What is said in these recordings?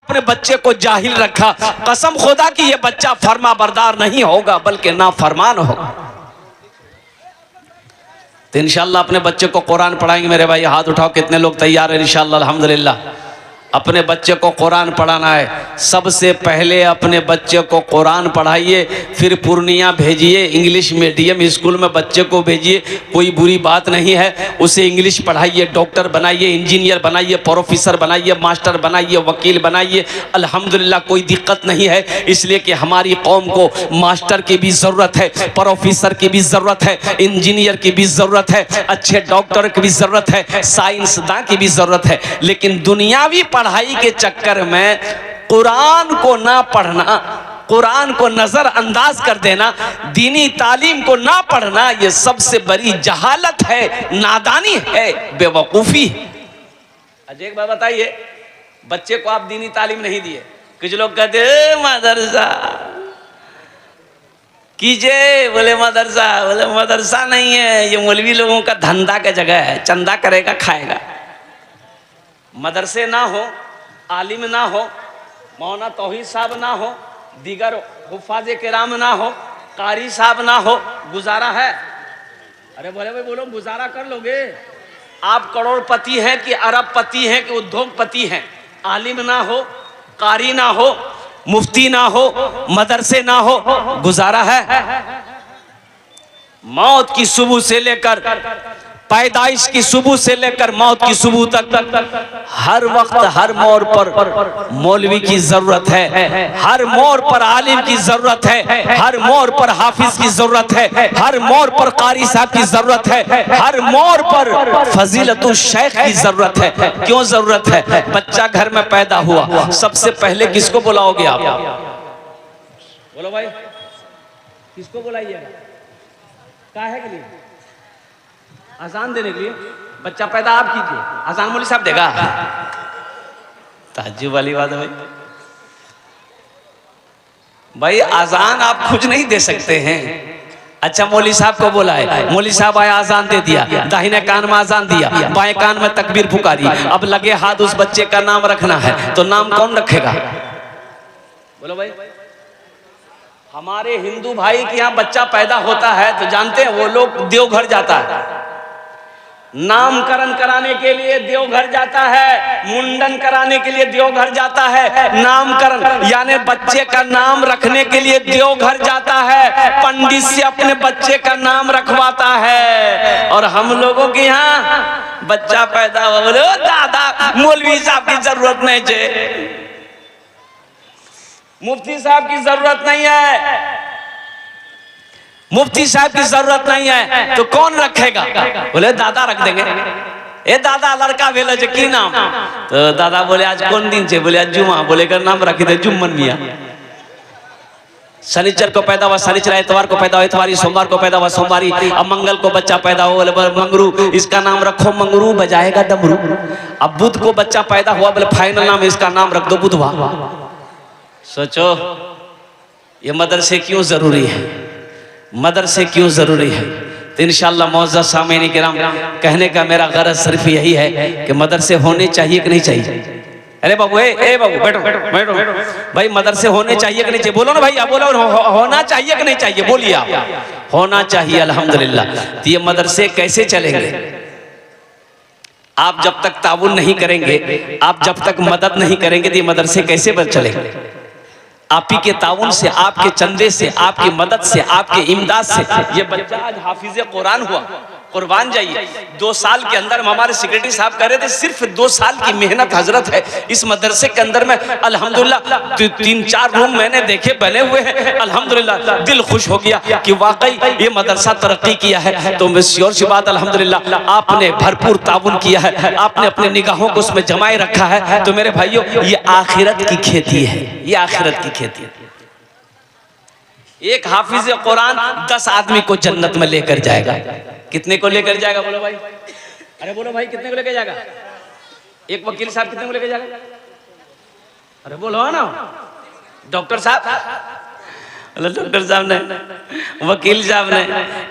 अपने बच्चे को जाहिल रखा। कसम खुदा कि ये बच्चा फरमा बरदार नहीं होगा बल्कि नाफरमान होगा। तो इंशाल्लाह अपने बच्चे को कुरान पढ़ाएंगे। मेरे भाई हाथ उठाओ, कितने लोग तैयार हैं? इंशाल्लाह अल्हम्दुलिल्लाह अपने बच्चे को कुरान पढ़ाना है। सबसे पहले अपने बच्चे को कुरान पढ़ाइए, फिर पूर्णिया भेजिए, इंग्लिश मीडियम स्कूल में बच्चे को भेजिए। कोई बुरी बात नहीं है, उसे इंग्लिश पढ़ाइए, डॉक्टर बनाइए, इंजीनियर बनाइए, प्रोफेसर बनाइए, मास्टर बनाइए, वकील बनाइए। अल्हम्दुलिल्लाह कोई दिक्कत नहीं है, इसलिए कि हमारी कौम को मास्टर की भी ज़रूरत है, प्रोफेसर की भी ज़रूरत है, इंजीनियर की भी ज़रूरत है, अच्छे डॉक्टर की भी ज़रूरत है, साइंसदान की भी ज़रूरत है। लेकिन दुनियावी पढ़ाई के चक्कर में कुरान को ना पढ़ना, कुरान को नजरअंदाज कर देना, दीनी तालीम को ना पढ़ना, यह सबसे बड़ी जहालत है, नादानी है, बेवकूफ़ी है। अजय एक बात बताइए, बच्चे को आप दीनी तालीम नहीं दिए, कुछ लोग कहते हैं मदरसा कीजिए, बोले मदरसा नहीं है, ये मौलवी लोगों का धंधा का जगह है, चंदा करेगा खाएगा। मदरसे ना हो, आलिम ना हो, मौलाना तौहीद साहब ना हो, दीगर हुफ़ाज़ किराम ना हो, कारी साहब ना हो, गुजारा है? अरे बोले भाई बोलो, गुजारा कर लोगे? आप करोड़पति हैं कि अरबपति हैं कि उद्योगपति हैं, आलिम ना हो, कारी ना हो, मुफ्ती ना हो, मदरसे ना हो, गुजारा है? मौत की सुबह से लेकर, पैदाइश की सुबह से लेकर मौत की सुबह तक हर वक्त हर मोड़ पर मौलवी की जरूरत है, हर मोड़ पर आलिम की जरूरत है, हर मोड़ पर हाफिज की जरूरत है, हर मोड़ पर कारी साहब की जरूरत है, हर मोड़ पर फजीलतुल शेख की जरूरत है। क्यों जरूरत है? बच्चा घर में पैदा हुआ, सबसे पहले किसको बुलाओगे आप? बोलो भाई, किसको बुलाइएगा? काहे के लिए? अजान देने के लिए? बच्चा पैदा आप कीजिए, अजान मौलवी साहब देगा? ताज्जुब वाली बात है भाई। भाई अजान आप खुद नहीं दे सकते हैं। अच्छा मौलवी साहब को बोला है, मौलवी साहब आया, अजान दे दिया, दाहिने कान में अजान दिया, बाएं कान में तकबीर पुकारी, अब लगे हाथ उस बच्चे का नाम रखना है, तो नाम कौन रखेगा? बोलो भाई। हमारे हिंदू भाई के यहाँ बच्चा पैदा होता है तो जानते हैं वो लोग देवघर जाता है, नामकरण कराने के लिए देवघर जाता है, मुंडन कराने के लिए देवघर जाता है, नामकरण यानी बच्चे का नाम रखने के लिए देवघर जाता है, पंडित से अपने बच्चे का नाम रखवाता है। और हम लोगों के यहाँ बच्चा पैदा हो, बोले दादा मौलवी साहब की जरूरत नहीं है, मुफ्ती साहब की जरूरत नहीं है, मुफ्ती साहब की जरूरत नहीं है, तो कौन रखेगा? बोले दादा रख देंगे। ए दादा लड़का भेल की नाम? तो दादा बोले आज कौन दिन से? बोले आज जुमा। बोले का नाम रखी दे जुम्मन मियाँ। शनिचर को पैदा हुआ शनिचर, इतवार को पैदा हुआ इतवारी, सोमवार को पैदा हुआ सोमवारी, अब मंगल को बच्चा पैदा हुआ, बोले मंगरू, इसका नाम रखो मंगरू, बजाएगा डमरू। अब बुध को बच्चा पैदा हुआ, बोले फाइनल नाम इसका नाम रख दो बुधवार। सोचो ये मदरसे क्यों जरूरी है, मदरसे क्यों जरूरी है? तो इंशाअल्लाह मौजूद सामीन किराम, कहने का मेरा गरज सिर्फ यही है कि मदरसे होने चाहिए कि नहीं चाहिए? अरे बाबू ए बाबू बैठो बैठो बैठो भाई, मदरसे होने चाहिए कि नहीं चाहिए? बोलो ना भैया, बोलो होना चाहिए कि नहीं चाहिए? बोलिए आप। होना चाहिए अल्हम्दुलिल्लाह। तो ये मदरसे कैसे चलेंगे? आप जब तक ताउन नहीं करेंगे, आप जब तक मदद नहीं करेंगे तो ये मदरसे कैसे चलेंगे? आप ही के ताउन से, आपके चंदे से, आपकी मदद से, आपके इमदाद से ये बच्चा आज हाफिज कुरान हुआ। कुर्बान जाइए, 2 साल के अंदर हमारे सेक्रेटरी साहब कह रहे थे, सिर्फ 2 साल की मेहनत हजरत है इस मदरसे के अंदर में। अल्हम्दुलिल्लाह 3-4 रूम मैंने देखे बने हुए हैं, अल्हम्दुलिल्लाह दिल खुश हो गया कि वाकई ये मदरसा तरक्की किया है। तो श्योर सी बात अल्हम्दुलिल्लाह आपने भरपूर ताउन किया है, आपने अपने निगाहों को उसमें जमाए रखा है। तो मेरे भाइयों ये आखिरत की खेती है, ये आखिरत की खेती है। एक हाफिज कुरान 10 आदमी को जन्नत में लेकर जाएगा। कितने को लेकर जाएगा? बोलो भाई, अरे बोलो भाई, कितने को लेकर जाएगा? एक वकील साहब कितने को लेकर जाएगा? अरे बोलो ना, डॉक्टर साहब, डॉक्टर साहब ने, वकील साहब ने,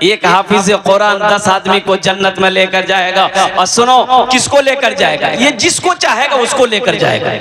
एक हाफिज कुरान 10 आदमी को जन्नत में लेकर जाएगा। और सुनो किसको लेकर जाएगा? ये जिसको चाहेगा उसको लेकर जाएगा।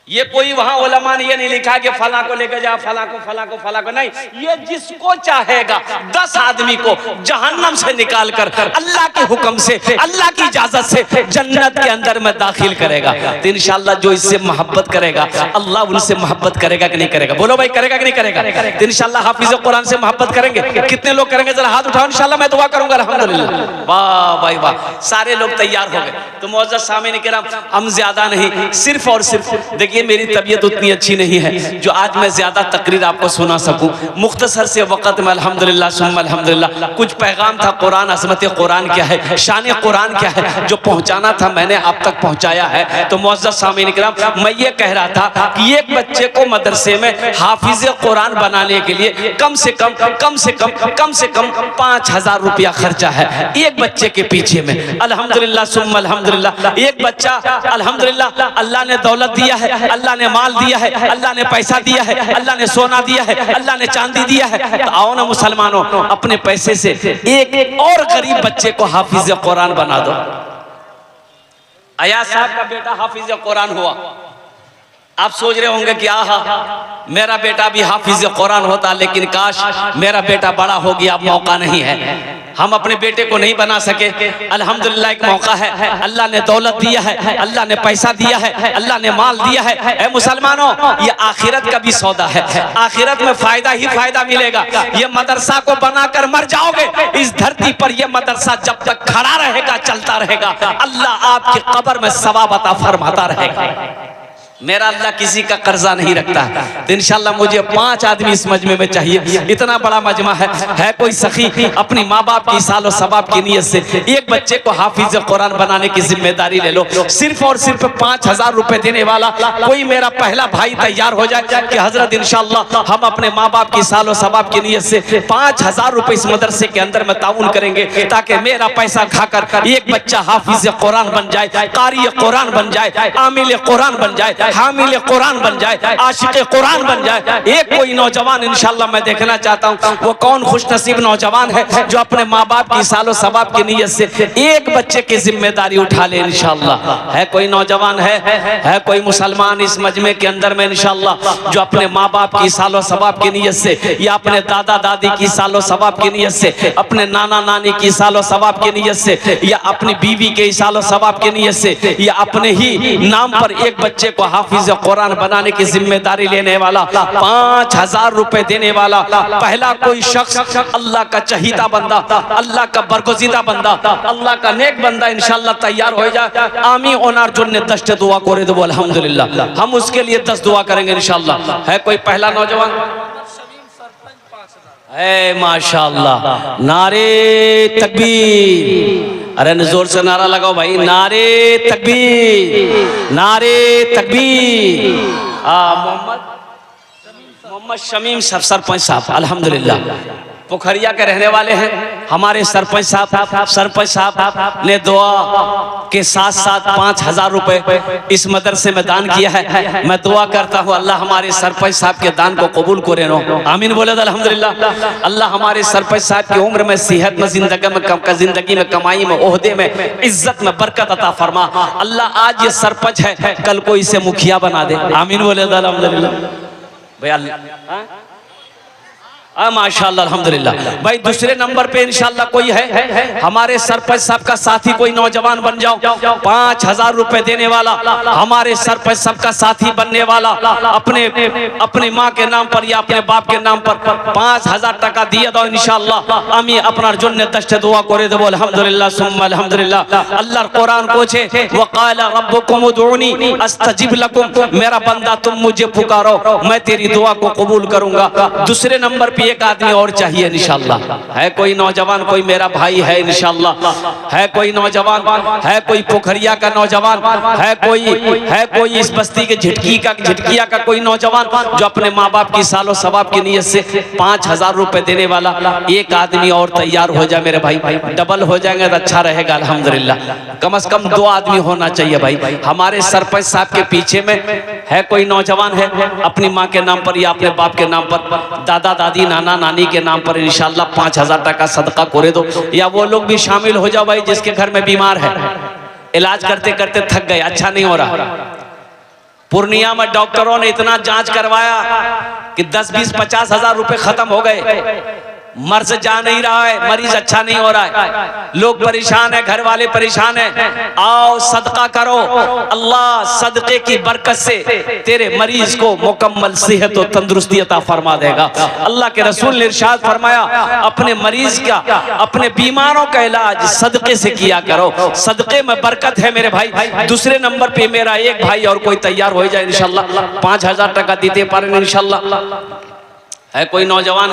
ये कोई वहां उलमा ने ये नहीं लिखा कि फला को लेकर जा, फला को, फला को नहीं। ये जिसको चाहेगा 10 आदमी को जहन्नम से निकाल कर अल्लाह के हुक्म से, अल्लाह की इजाजत से जन्नत के अंदर में दाखिल करेगा। तो इंशाअल्लाह जो इससे मोहब्बत करेगा अल्लाह उनसे मोहब्बत करेगा कि नहीं करेगा? बोलो भाई, करेगा कि नहीं करेगा? तो इंशाअल्लाह हाफिज कुरान से मोहब्बत करेंगे। कितने लोग करेंगे? जरा हाथ उठाओ, इंशाअल्लाह मैं दुआ करूंगा। अल्हम्दुलिल्लाह, वाह भाई वाह, सारे लोग तैयार हो गए। तो मुअज़्ज़ज़ सामीन किराम, हम ज्यादा नहीं, सिर्फ और सिर्फ देखिए मेरी तबीयत उतनी अच्छी नहीं है जो आज मैं ज्यादा तकरीर आपको सुना सकूं। मुख्तसर से वक़्त में अल्हम्दुलिल्लाह सुम्मा अल्हम्दुलिल्लाह कुछ पैगाम था कुरान, अज़मत कुरान क्या है, शान कुरान क्या है, जो पहुंचाना था मैंने आप तक पहुंचाया है। तो मुअज़्ज़ज़ सामीन किराम, मैं ये कह रहा था कि एक बच्चे को मदरसे में हाफिज कुरान बनाने के लिए कम से कम 5000 रुपया खर्चा है एक बच्चे के पीछे में। अल्हम्दुलिल्लाह सुम्मा अल्हम्दुलिल्लाह, एक बच्चा अल्हम्दुलिल्लाह अल्लाह ने दौलत दिया है, अल्लाह ने माल दिया है, अल्लाह ने पैसा दिया है, अल्लाह ने सोना दिया है, अल्लाह ने चांदी दिया है। तो आओ ना मुसलमानों, अपने पैसे से एक और गरीब बच्चे को हाफिज कुरान बना दो। अयाज साहब का बेटा हाफिज कुरान हुआ। आप सोच रहे होंगे कि आहा मेरा बेटा भी हाफिज कुरान होता, लेकिन काश मेरा बेटा बड़ा हो गया, अब मौका नहीं है, हम अपने बेटे को नहीं बना सके। अल्हम्दुलिल्लाह एक मौका है, अल्लाह ने दौलत दिया है, अल्लाह ने पैसा दिया है, अल्लाह ने माल दिया है। ऐ मुसलमानों, ये आखिरत का भी सौदा है, आखिरत में फायदा ही फायदा मिलेगा। ये मदरसा को बनाकर मर जाओगे, इस धरती पर ये मदरसा जब तक खड़ा रहेगा, चलता रहेगा, अल्लाह आपकी कब्र में सवाब अता फरमाता रहेगा। मेरा अल्लाह किसी का कर्जा नहीं रखता है। तो इंशाल्लाह मुझे 5 आदमी इस मजमे में चाहिए, इतना बड़ा मजमा है कोई सखी अपनी माँ बाप की सालो सवाब की नीयत से एक बच्चे को हाफिज कुरान बनाने की जिम्मेदारी ले लो। सिर्फ और सिर्फ 5000 रुपए देने वाला कोई मेरा पहला भाई तैयार हो जाए कि हजरत इंशाल्लाह हम अपने माँ बाप की सालो सवाब की नीयत से 5000 रुपए इस मदरसे के अंदर में ताउन करेंगे, ताकि मेरा पैसा खाकर एक बच्चा हाफिज कुरान बन जाए, कारी कुरान बन जाए, आमिल कुरान बन जाए, हामिल कुरान बन जाए, आशिक कुरान बन जाए। एक कोई नौजवान इंशाल्लाह मैं देखना चाहता हूँ, वो कौन खुशनसीब नौजवान है जो अपने माँ बाप की सालो सवाब की नीयत से एक बच्चे की जिम्मेदारी उठा ले इंशाल्लाह। है कोई नौजवान, है कोई मुसलमान इस मजमे के अंदर में इंशाल्लाह जो अपने माँ बाप की सालो सवाब की नीयत से, या अपने दादा दादी की सालो सवाब की नीयत से, अपने नाना नानी की सालो सवाब की नीयत से, या अपनी बीवी के सालो सवाब की नीयत से, या अपने ही नाम पर एक बच्चे को हाफिज कुरान बनाने की जिम्मेदारी लेने वाला, 5000 रुपए देने वाला पहला कोई शख्स, अल्लाह का चहीता बंदा, अल्लाह का बरगुज़ीदा बंदा, अल्लाह का नेक बंदा इंशाल्लाह तैयार हो जाए। आमी ओनार जुन्ने 10 दुआ करे दो अल्हम्दुलिल्लाह, हम उसके लिए 10 दुआ करेंगे इंशाल्लाह। है कोई पहला नौजवान? है माशाअल्लाह, नारे तकबीर, अरे जोर से नारा लगाओ भाई, नारे तकबीर, नारे तकबीर। मोहम्मद शमीम सरपंच साहब अल्हम्दुलिल्लाह पोखरिया के रहने वाले हैं। हमारे सरपंच साहब ने दुआ के साथ साथ 5000 रुपए इस मदरसे में दान किया है। मैं दुआ करता हूँ अल्लाह हमारे सरपंच साहब के दान को कबूल करे नो, आमीन बोले अल्हम्दुलिल्लाह। अल्लाह हमारे सरपंच साहब की उम्र में, सेहत में, जिंदगी में, कमाई में, ओहदे में, इज्जत में बरकत अता फरमा। अल्लाह आज ये सरपंच है, कल को इसे मुखिया बना दे, आमीन बोले अल्हम्दुलिल्लाह। भाई माशाअल्लाह अल्हम्दुलिल्लाह। भाई दूसरे नंबर पे इंशाअल्लाह कोई है हमारे सरपंच साहब का साथी, कोई नौजवान बन जाओ, 5000 रुपए देने वाला, हमारे सरपंच साहब का साथी बनने वाला, अपने माँ के नाम पर या अपने बाप के नाम पर 5000 टका दिए दो इंशाअल्लाह। আমি আপনার জন্য 10টা দোয়া করে দেব আলহামদুলিল্লাহ সুম্মা আলহামদুলিল্লাহ। আল্লাহর কোরআন কোছে ওয়াকালা रब्बुकुम उदऊनी अस्तजिब लकुम, मेरा बंदा तुम मुझे पुकारो मैं तेरी दुआ को कबूल करूंगा। दूसरे नंबर पे एक आदमी और चाहिए इंशाअल्लाह। है कोई नौजवान, कोई मेरा भाई है इंशाअल्लाह, है कोई नौजवान, है कोई पोखरिया का नौजवान, है कोई इस बस्ती के झिटकिया का कोई नौजवान जो अपने माँ बाप की सालो सवाब की नीयत से 5000 रुपए देने वाला एक आदमी और तैयार हो जाए मेरे भाई, डबल हो जाएंगे तो अच्छा रहेगा अल्हम्दुलिल्लाह। कम से कम 2 आदमी होना चाहिए भाई। हमारे सरपंच साहब के पीछे में है कोई नौजवान है अपनी माँ के नाम पर या अपने बाप के नाम पर, दादा दादी नाना नानी के नाम पर इंशाअल्लाह 5000 टका सदका करे दो। या वो लोग भी शामिल हो जाओ भाई जिसके घर में बीमार है, इलाज करते करते थक गए, अच्छा नहीं हो रहा, पूर्णिया में डॉक्टरों ने इतना जांच करवाया कि 10, 20, 50 हजार रुपए खत्म हो गए। मर्ज जा नहीं रहा है, मरीज अच्छा नहीं हो रहा है, लोग परेशान है, घर वाले परेशान है। आओ सदका करो, अल्लाह सदके की बरकत से तेरे मरीज को मुकम्मल सेहत और तंदुरुस्ती अता फरमा देगा। अल्लाह के रसूल ने इरशाद फरमाया, अपने मरीज का, अपने बीमारों का इलाज सदके से किया करो, सदके में बरकत है मेरे भाई। दूसरे नंबर पे मेरा एक भाई और कोई तैयार हो जाए इंशाल्लाह, 5000 टका दीते पारे इंशाल्लाह। है कोई नौजवान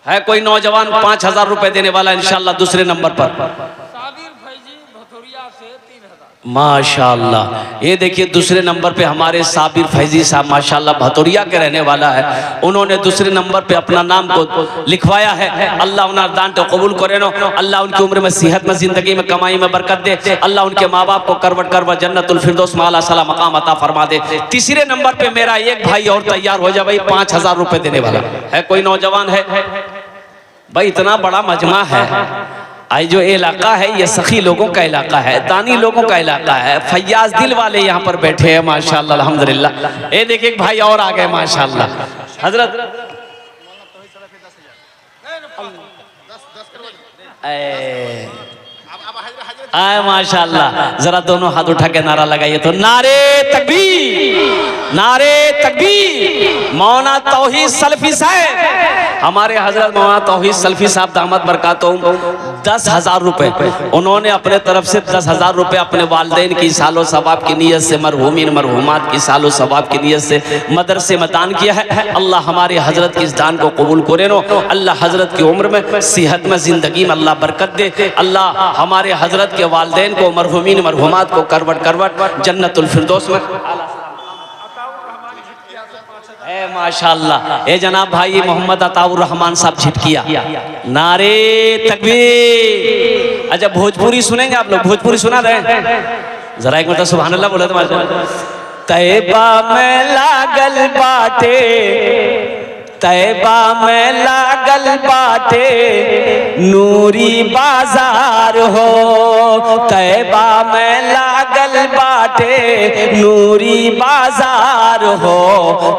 है कोई नौजवान 5000 रुपए देने वाला इंशाल्लाह दूसरे नंबर पर। साबिर फैजी भतुरिया से 3000 माशाल्लाह। ये देखिए दूसरे नंबर पे हमारे साबिर फैजी साहब माशाल्लाह भतुरिया के रहने वाला है, उन्होंने दूसरे नंबर पे अपना नाम को लिखवाया है। अल्लाह उन्हें दान तो कबूल करे नो, अल्लाह उनकी उम्र में सेहत में, जिंदगी में, कमाई में बरकत दे, अल्लाह उनके माँ बाप को करवट करवट जन्नतुल फिरदौस में आला सला मकाम अता फरमा दे। तीसरे नंबर पे मेरा एक भाई और तैयार हो जाए भाई, 5000 रुपए देने वाला है। कोई नौजवान है भाई? इतना बड़ा मजमा है, आई जो इलाका है ये सखी लोगों का इलाका है, दानी लोगों का इलाका है, फैयाज दिल वाले यहाँ पर बैठे हैं माशाल्लाह अल्हम्दुलिल्लाह। ये देखिए एक भाई और आ गए माशाल्लाह। हजरत आए माशाल्लाह, जरा दोनों हाथ उठा के नारा लगाइए तो, नारे तकबीर, नारे तकबीर। मौलाना तौहीद सल्फी साहब, हमारे हजरत मौलाना तौहीद सल्फी साहब दामत बरकातुहू 10,000 रुपए उन्होंने अपने तरफ से 10,000 रुपए अपने वालिदैन की सालो सवाब की नीयत से, मरहूमीन मरहूमात की सालो सवाब की नीयत से मदरसे में दान किया है। अल्लाह हमारे हजरत की इस दान को कबूल करे नो, अल्लाह हजरत की उम्र में, सेहत में, जिंदगी में अल्लाह बरकत दे, अल्लाह हमारे हजरत के वालिदैन को, मरहूमीन मरहूमात को करवट करवट जन्नतुल फिरदौस में। माशाल्लाह। ए जनाब भाई मोहम्मद अताउर रहमान साहब झिटकिया, नारे तकबीर। अच्छा भोजपुरी सुनेंगे आप लोग? भोजपुरी सुना रहे? जरा एक मतलब सुभान अल्लाह बोले तो माशाल्लाह। तैबा में लागल बाटे, तैबा में लागल बाटे नूरी बाजार हो, तैबा में लागल बाटे नूरी बाजार हो,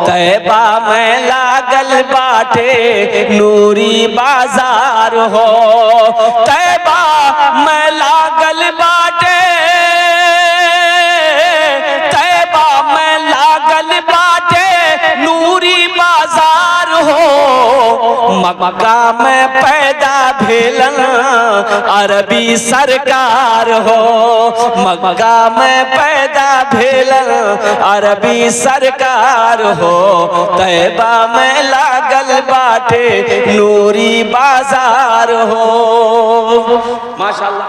तैबा में लागल बाटे नूरी बाजार हो, तैबा में लागल बाटे, तैबा में लागल बाटे नूरी बाजार हो, मक्का में पैदा भेलन अरबी सरकार हो, मक्का में पैदा भेलन अरबी सरकार हो, तैबा में लागल बाटे नूरी बाजार हो। माशाल्लाह।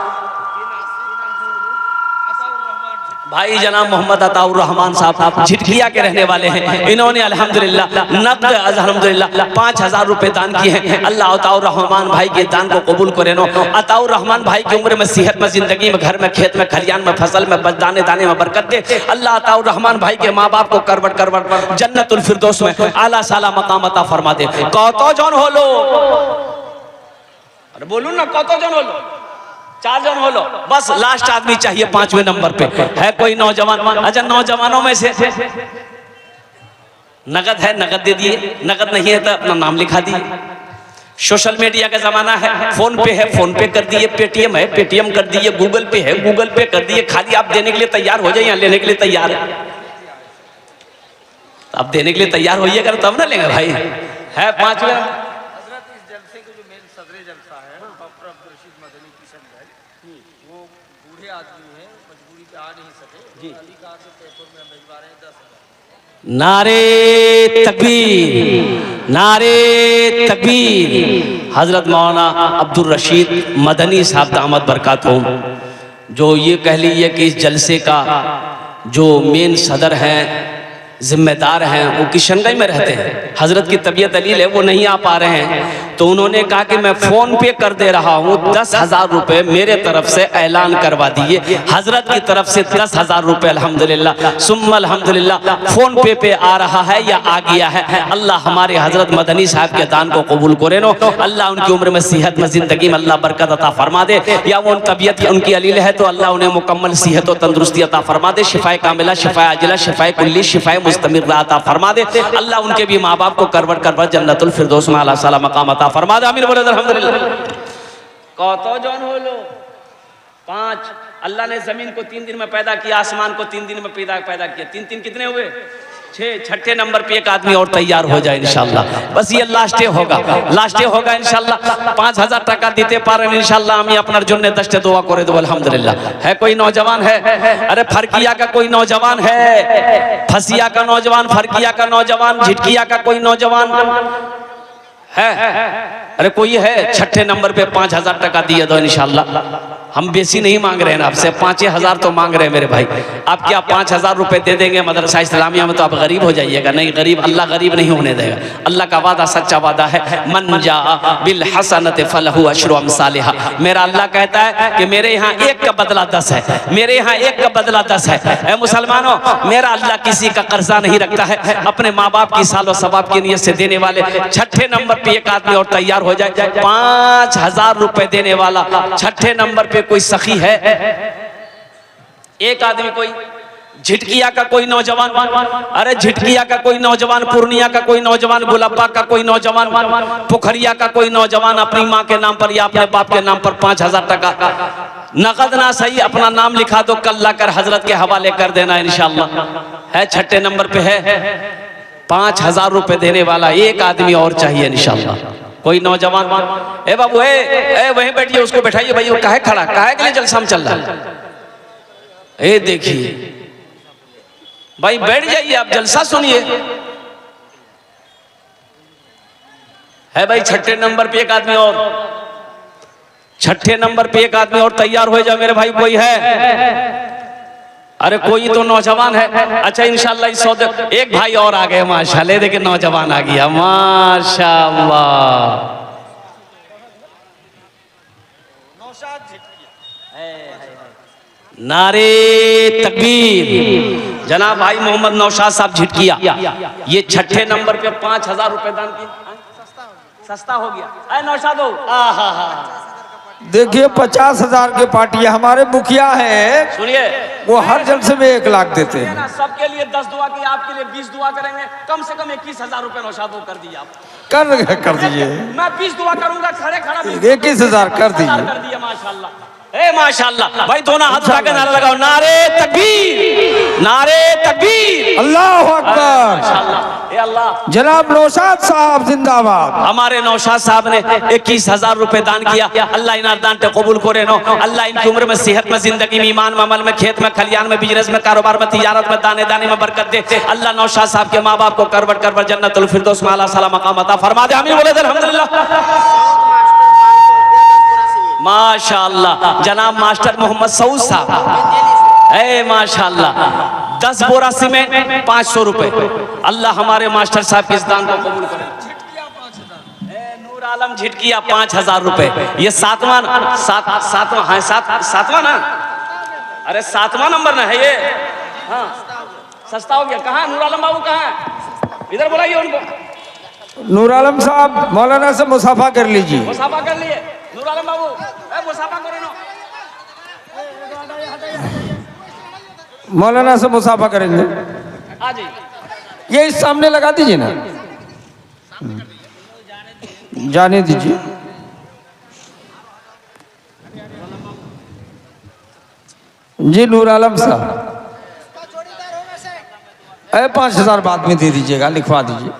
भाई जनाब मोहम्मद अताउर रहमान साहब झिटकिया के रहने वाले हैं, इन्होंने अल्हम्दुलिल्लाह नक़द अल्हम्दुलिल्लाह 5000 रुपए दान किए हैं। अल्लाह अताउर रहमान भाई के दान को कबूल करे नो। अताउर रहमान भाई की उम्र में, सेहत में, जिंदगी में, घर में, खेत में, खलियान में, फसल में, बस दाने दाने में बरकत दे। अल्लाह अताउर रहमान भाई के माँ बाप को करवट करवट जन्नतुल फिरदौस में आला साला मकाम अता फरमा दे। कौतो जन हो लो, अरे बोलू ना, कौतो जन हो लो, 4 जन हो लो, बस लास्ट आदमी चाहिए 5वें नंबर पे। है कोई नौजवान? अच्छा नौजवानों में से नगद है, नगद दे दिए, नगद नहीं है तो अपना नाम लिखा दिए। सोशल मीडिया का जमाना है, फोन पे है, फोन पे कर दिए, पेटीएम है, पेटीएम कर दिए, गूगल पे है, गूगल पे कर दिए। खाली आप देने के लिए तैयार हो जाइए, लेने के लिए तैयार है, आप देने के लिए तैयार होइएगा तब ना लेंगे भाई। है 5वें नारे तकबीर, नारे तकबीर। हजरत मौलाना अब्दुल रशीद मदनी साहब दामत बरकातुहू, जो ये कह लीजिए कि इस जलसे का जो मेन सदर हैं, जिम्मेदार हैं, वो किशनगंज में रहते हैं। हजरत की तबीयत अलील है, वो नहीं आ पा रहे हैं, तो उन्होंने कहा कि मैं फोन पे कर दे रहा हूँ, 10,000 रुपए मेरे तरफ से ऐलान करवा दिए, हजरत की तरफ से 10,000 रुपए अल्हम्दुलिल्लाह सुम्मा अल्हम्दुलिल्लाह फोन पे आ रहा है या आ गया है। अल्लाह हमारे हजरत मदनी साहब के दान को कबूल करे नो, अल्लाह उनकी उम्र में सेहत में जिंदगी में अल्लाह बरकत अता फरमा दे, या वो तबीयत उनकी अलील है तो अल्लाह उन्हें मुकम्मल सेहत और तंदुरुस्ती अता फरमा दे, शिफाए कामिला, शिफाए आजिला, शिफाए कुल्ली, शिफाए मुस्तमिर अता फरमा दे। अल्लाह उनके भी माँ बाप को करवट करवट जन्नतुल फिरदौस में आला साला मकाम अता फरमा दे। आमीन बोले अल्हम्दुलिल्लाह। कहतो जौन हो लो 5, अल्लाह ने जमीन को 3 दिन में पैदा किया, आसमान को 3 दिन में पैदा किया, 3 कितने हुए 6, छठे नंबर पे एक आदमी और तैयार हो जाए इंशाल्लाह। बस ये लास्ट होगा इंशाल्लाह। 5,000 টাকা দিতে পারেন इंशाल्लाह। আমি আপনার জন্য 10টা দোয়া করে দেব अल्हम्दुलिल्लाह। है कोई नौजवान है? अरे फरकिया का कोई नौजवान है? फसिया का नौजवान, फरकिया का नौजवान, झिटकिया का कोई नौजवान है? अरे कोई है? छठे नंबर पे 5,000 টাকা दिए दो इंशाल्लाह। हम बेसी नहीं मांग रहे हैं आपसे, 5,000 तो मांग रहे हैं मेरे भाई। आप क्या 5,000 रुपए दे देंगे मदरसा इस्लामिया में तो आप गरीब हो जाइएगा? नहीं, गरीब अल्लाह गरीब नहीं होने देगा। अल्लाह का वादा सच्चा वादा है, मन जा बिल हसनत फलहु अशरु अमसालिहा। मेरा अल्लाह कहता है कि मेरे यहाँ 1 का बदला 10 है, मेरे यहाँ 1 का बदला 10 है। ऐ मुसलमानों, मेरा अल्लाह किसी का कर्जा नहीं रखता है, अपने माँ बाप की सालो सवाब की नीयत से देने वाले। छठे नंबर पे एक आदमी और तैयार हो जाए, 5,000 रुपए देने वाला। छठे नंबर पे कोई सखी है? एक आदमी कोई झिटकिया का कोई नौजवान, अरे झिटकिया का कोई नौजवान, पूर्णिया का कोई नौजवान, गुलाबा का कोई नौजवान, पोखरिया का कोई नौजवान अपनी माँ के नाम पर या अपने बाप के नाम पर 5,000 টাকা नकद ना सही अपना नाम लिखा दो, कल लाकर हजरत के हवाले कर देना इंशाल्लाह। है छठे नंबर पे है 5,000 रुपए देने वाला एक आदमी और चाहिए इंशाल्लाह। कोई नौजवान? ए बाबू ए वहीं बैठिए, उसको बैठाइए भाई। वो काहे खड़ा, काहे के लिए जलसा में चल रहा है? ए देखिए भाई, बैठ जाइए, आप जलसा सुनिए। है भाई छठे नंबर पे एक आदमी और, छठे नंबर पे एक आदमी और तैयार हो जाए मेरे भाई। कोई है? अरे कोई तो नौजवान है। अच्छा इंशाल्लाह इस सौदे एक भाई और आ गए माशाल्लाह। देखिए नौजवान आ गया माशाल्लाह। नारे तकबीर। जनाब भाई मोहम्मद नौशाद साहब झिटकिया, ये छठे नंबर पे 5,000 रुपए दान किए। सस्ता हो गया। अरे नौशाद हो, देखिए 50,000 के पार्टियां हमारे मुखिया हैं, सुनिए वो हर जलसे में 1 लाख देते हैं। सबके लिए 10 दुआ की, आपके लिए 20 दुआ करेंगे। कम से कम 21,000 रुपए नौशाद हो कर दिए आप। कर दीजिए। मैं 20 दुआ करूंगा, खड़े खड़ा 21,000 कर दीजिए। कर दिया माशाल्लाह। ए माशाल्लाह भाई, दोनों हाथ उठा के नारा लगाओ, नारे तकबीर, नारे तकबीर, अल्लाह अकबर। माशाल्लाह। ए अल्लाह, जनाब नौशाद साहब जिंदाबाद। हमारे नौशाद साहब ने 21,000 रुपए दान किया। अल्लाह इन दान को कबूल करे नो। अल्लाह इनकी उम्र में, सेहत में, जिंदगी में, ईमान में, अमल में, खेत में, खलियान में, बिजनेस में, कारोबार में, तिजारत में, दाने दाने में बरकत दे। अल्लाह नौशाद साहब के माँ बाप को करवट करवट जन्नतुल फिरदौस में आला साला मकाम अता फरमा दे। आमीन बोले अल्हम्दुलिल्लाह। माशाअल्लाह। जनाब मास्टर मोहम्मद सऊद साहब, ए माशाअल्लाह, 10 बोरा सीमेंट 500 रुपए। अल्लाह हमारे मास्टर साहब के इस दान को कबूल करे। नूर आलम झिटकिया 5,000 रुपए। ये सातवां ना? अरे 7वां नंबर ना है ये। हाँ सस्ता हो गया। कहाँ नूर आलम बाबू, कहाँ है? इधर बुलाइए उनको। नूर आलम साहब मौलाना से मुसाफा कर लीजिए। मुसाफा कर लिए नूर आलम बाबू, मुसाफा करो ना। मौलाना से मुसाफा करेंगे। आ जाइए, ये इस सामने लगा दीजिए ना, जाने दीजिए। जी नूर आलम साहब, 5,000 बाद में दे दीजिएगा, लिखवा दीजिए।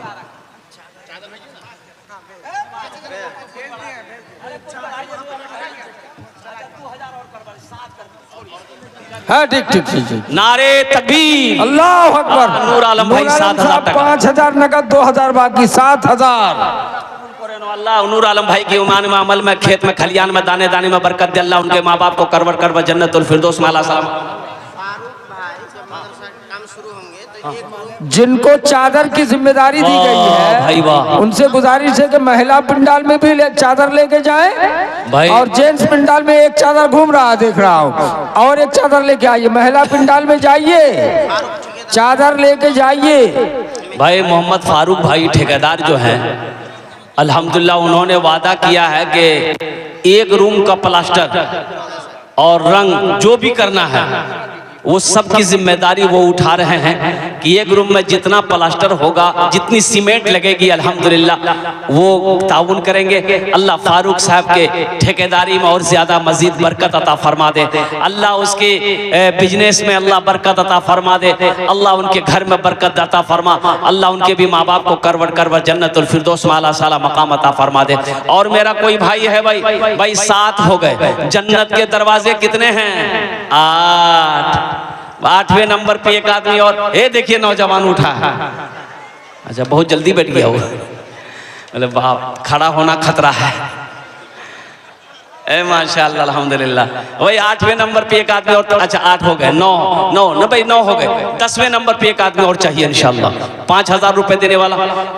हाँ ठीक ठीक ठीक। नारे तकबीर, अल्लाह अकबर। नूर आलम भाई 7,000 टका, 5,000 नकद, 2,000 बाकी, 7,000। अल्लाह नूर आलम भाई की ईमान में, अमल में, खेत में, खलियान में, दाने दाने में बरकत दे। अल्लाह उनके माँ बाप को करवट करवट जन्नतुल फिरदौस में आला सलाम। फारूक भाई जब मदरसा काम शुरू जिनको चादर की जिम्मेदारी दी गई वाह भाई वाह। है उनसे गुजारिश है कि महिला पंडाल में भी चादर लेके जाएं भाई। और जेंट्स पंडाल में एक चादर घूम रहा देख रहा हूँ, और एक चादर लेके आइए। महिला पंडाल में जाइए, चादर लेके जाइए। भाई मोहम्मद फारूक भाई ठेकेदार जो हैं, अल्हम्दुलिल्लाह उन्होंने वादा किया है कि एक रूम का प्लास्टर और रंग जो भी करना है वो सब की जिम्मेदारी वो उठा रहे हैं कि एक रूम में जितना प्लास्टर होगा, जितनी सीमेंट लगेगी, अल्हम्दुलिल्लाह वो ताउन करेंगे। अल्लाह फारूक साहब के ठेकेदारी में और ज़्यादा मजीद बरकत अता फरमा दे। अल्लाह उसके बिजनेस में अल्लाह बरकत अता फरमा दे। अल्लाह उनके घर में बरकत अता फरमा। अल्लाह उनके भी माँ बाप को करवट करवट जन्नतुल फिरदौस में आला साला मकाम अता फरमा दे। और मेरा कोई भाई है भाई 7 हो गए। जन्नत के दरवाजे कितने हैं? 8। 8वें नंबर पे एक आदमी और, ये देखिए नौजवान उठा है। अच्छा बहुत जल्दी बैठ गया वो, मतलब बाप खड़ा होना खतरा है। ए माशाअल्लाह अल्हम्दुलिल्लाह। वही 8वें नंबर पे एक आदमी और, अच्छा 8 हो गए, 9 भाई 9 हो गए। 10वें नंबर पे एक आदमी और चाहिए इंशाअल्लाह, 5000 रुपए देने वाला।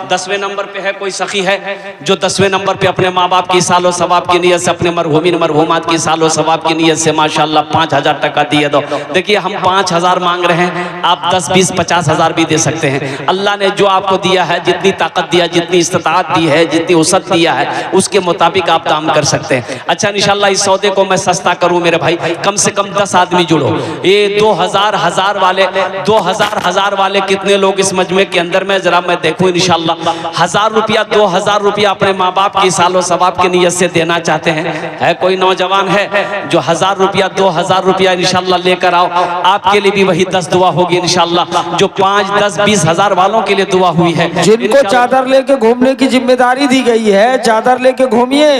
10वें नंबर पे है कोई सखी है जो 10वें नंबर पे अपने माँ बाप की सालो सवाब की नीयत से, अपने मरहूमिन मरहूमात की सालो सवाब की नीयत से माशाअल्लाह 5000 टका दिए दो। देखिए हम 5000 मांग रहे हैं, आप 10, 20, 50,000 भी दे सकते हैं। अल्लाह ने जो आपको दिया है, जितनी ताकत दिया, जितनी इस्तिताअत दी है, जितनी वसअत दिया है, उसके मुताबिक आप दाम कर सकते हैं। अच्छा इंशाअल्लाह इस सौदे को मैं सस्ता करूं मेरे भाई, कम से कम 10 आदमी जुड़ो। ये 2000 वाले 2000 वाले कितने लोग इस मजमे के अंदर में, जरा मैं देखूं इंशाअल्लाह। 1000 रुपया 2000 रुपया अपने माँ बाप की सालो सवाब की नीयत से देना चाहते हैं? है कोई नौजवान है जो 1000 रुपया 2000 रुपया इंशाअल्लाह लेकर आओ? आपके लिए भी वही 10 दुआ होगी इंशाअल्लाह, जो 5, 10, 20 हजार वालों के लिए दुआ हुई है। जिनको चादर लेके घूमने की जिम्मेदारी दी गई है, चादर लेके घूमिए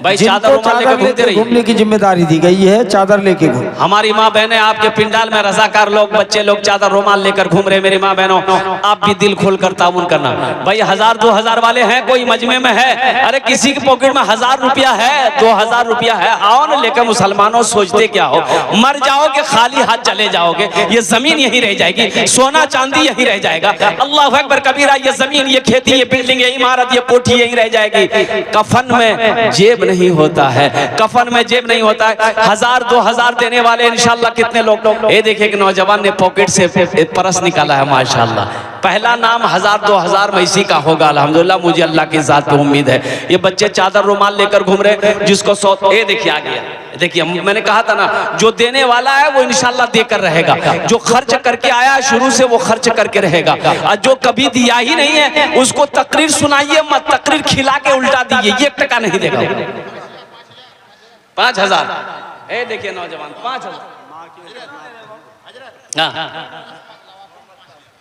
भाई। चादर रुमाल लेकर घूमते रहिए, घूमने की जिम्मेदारी दी गई है, चादर लेके घूम। हमारी माँ बहनें आपके पिंडाल में रजाकार लोग, बच्चे लोग चादर रुमाल लेकर घूम रहे। मेरी माँ बहनों, आप भी दिल खोल कर ताउन करना। भाई 1000 2000 वाले हैं कोई मजमे में है? अरे किसी के पॉकेट में 1000 रुपया है, 2000 रुपया है, आओ न लेकर। मुसलमानों सोचते क्या हो, मर जाओगे खाली हाथ चले जाओगे, ये जमीन यही रह जाएगी, सोना चांदी यही रह जाएगा। अल्लाह अकबर कबीरा, ये जमीन, ये खेती, ये बिल्डिंग, ये इमारत, ये कोठी यही रह जाएगी। कफन में जेब नहीं होता है, कफन में जेब नहीं होता है। 1000 2000 देने वाले इंशाअल्लाह कितने लोग। ये देखिए कि नौजवान ने पॉकेट से परस निकाला है माशाअल्लाह। पहला नाम 1000 2000 में इसी का होगा अल्हम्दुलिल्लाह, मुझे अल्लाह की जात पे उम्मीद है। ये बच्चे चादर रुमाल लेकर घूम रहे, जिसको 100, ये देखिए आ गया। देखिए मैंने कहा था ना, जो देने वाला है वो इंशाअल्लाह देकर रहेगा, जो खर्च करके आया शुरू से वो खर्च करके रहेगा, और जो कभी दिया ही नहीं है उसको तकरीर सुनाइए मत, तकरीर खिला के उल्टा दीजिए, 1 टका नहीं देगा। 5000, ए देखिए नौजवान 5000।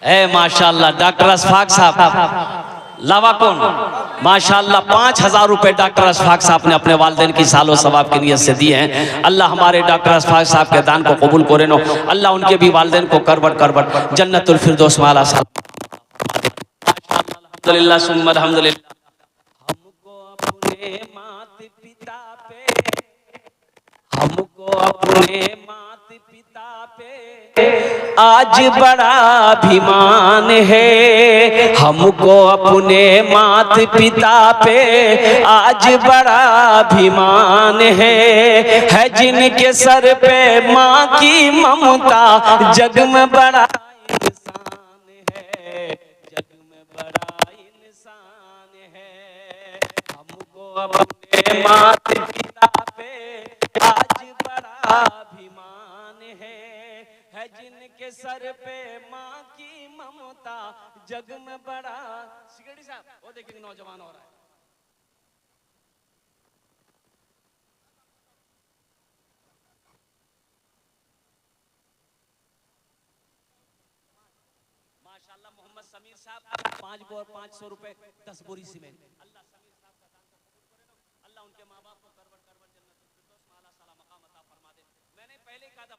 ए माशाअल्लाह डॉक्टर अशफाक साहब लावा कौन माशाअल्लाह 5000 रुपए डॉक्टर अशफाक साहब ने अपने वालिदैन की सालो सवाब की नियत से दिए हैं। अल्लाह हमारे डॉक्टर अशफाक साहब के दान को कबूल करे नो। अल्लाह उनके भी वालिदैन को करवट करवट जन्नतुल फिरदौस में आला साहब। अल्हम्दुलिल्लाह सुम्मा अल्हम्दुलिल्लाह। हमको अपने माता पिता पे, हमको अपने माता पिता पे आज बड़ा अभिमान है। हमको अपने माता पिता पे आज बड़ा अभिमान है जिनके सर पे माँ की ममता जग में बड़ा इंसान है, जग में बड़ा इंसान है। हमको अपने माता पिता पे आज बड़ा अभिमान है जिनके सर पे माँ की ममता जग में बड़ा। सिकरेटी साहब वो देखिए नौजवान हो रहा है। माशाल्लाह मोहम्मद समीर साहब 5 बोर 500 रुपए 10 बोरी सीमेंट। अल्लाह समीर साहब का दान को कबूल करे, अल्लाह उनके माँ बाप को